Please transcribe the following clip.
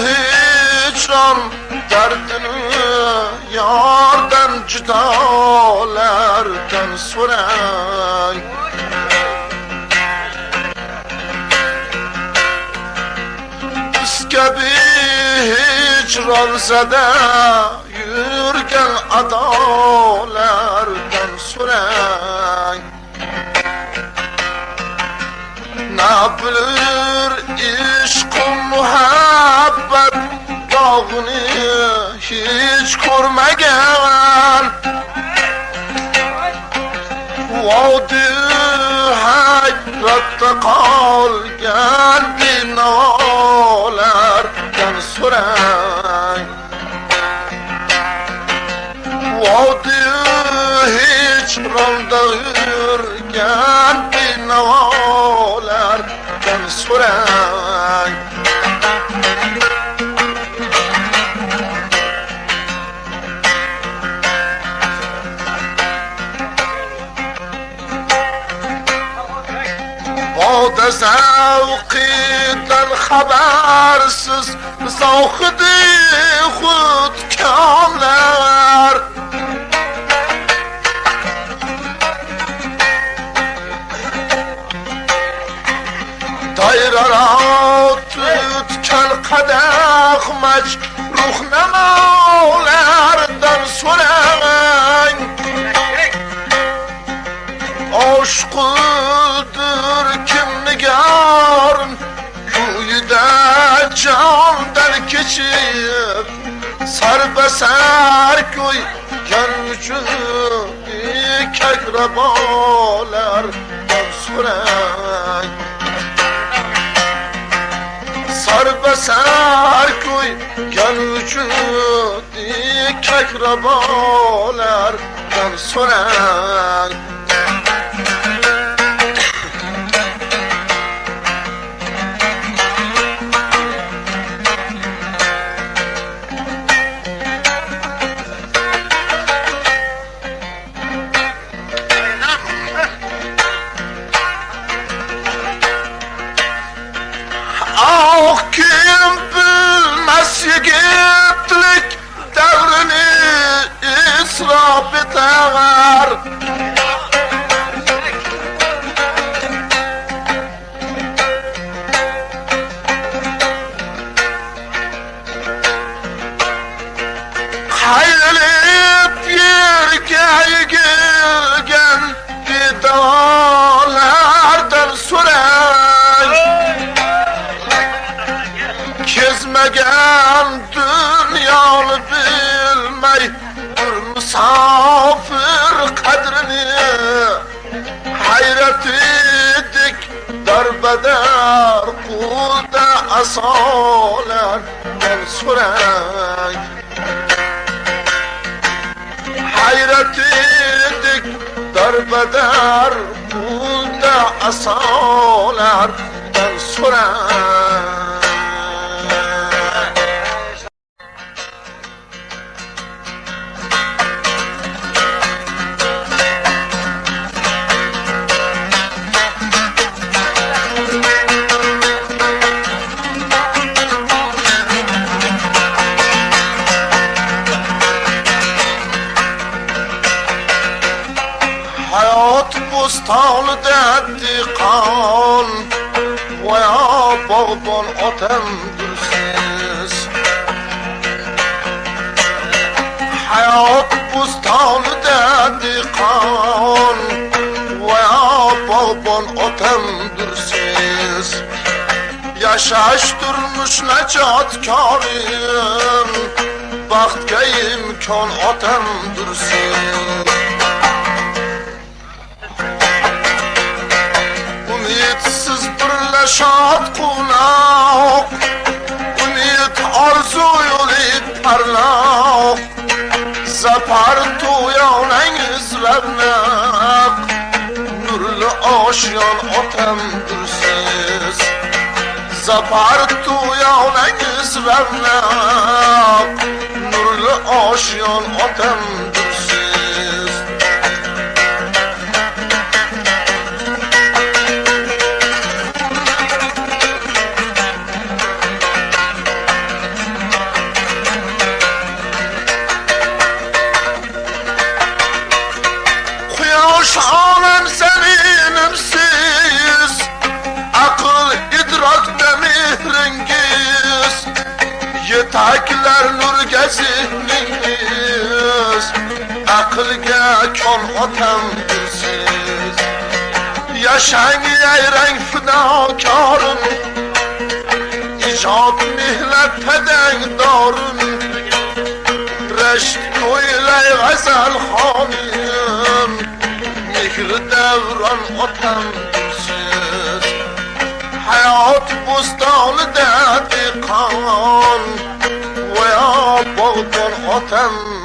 hicran derdini yardan judalardan so'rang. Kabi hicran zada yürgen adalardan so'rang. Ne bilir ishq-u muhabbat dog'ini hiç ko'rmagan. Vodi hayratda qolgan binolardan so'rang. Vodi hicronda yurgan binolardan so'rang. Boda zavqidan xabarsiz zavqidi xudkamlar. Dayrarat tutkan qadah majruh namolardan so'rang. Aşkıdır kimnigarın kuyuda candan keçip sarbasar koy görmüşü kekrabalardan so'rang. Sarbasar koy görmüşü kekrabalardan so'rang. Kim bilmez yigitlik devrini israf eder. Haylip yerge yigilgen vidalardan so'rang. Kezmegen dünyanı bilmey bir misafir kadrini. Hayret edik darbeder kulda asalardan so'rang. Hayret edik darbeder kulda asalardan so'rang. Hayat bostanida diqon va bog'bon otamdirsiz. Hayat bostanida diqon va bog'bon otamdirsiz. Yashash turmush najotkorim, baxtga imkon otamdirsiz. Umidsiz birlashad quloq, umid orzu yo'li parlaq. Zafar to'yonang izlarnaq, nurli oshyon otamdirsiz. Zafar to'yonang izlarnaq, nurli oshyon otamdirsiz. zihningiz aqlga kon otam siz yaşang yayrang fidokorim ijod mehnat padangdorim rashk ko'ylay g'azal xonim mehri davron otam siz hayot bo'stonida dehqon va bog'bon otam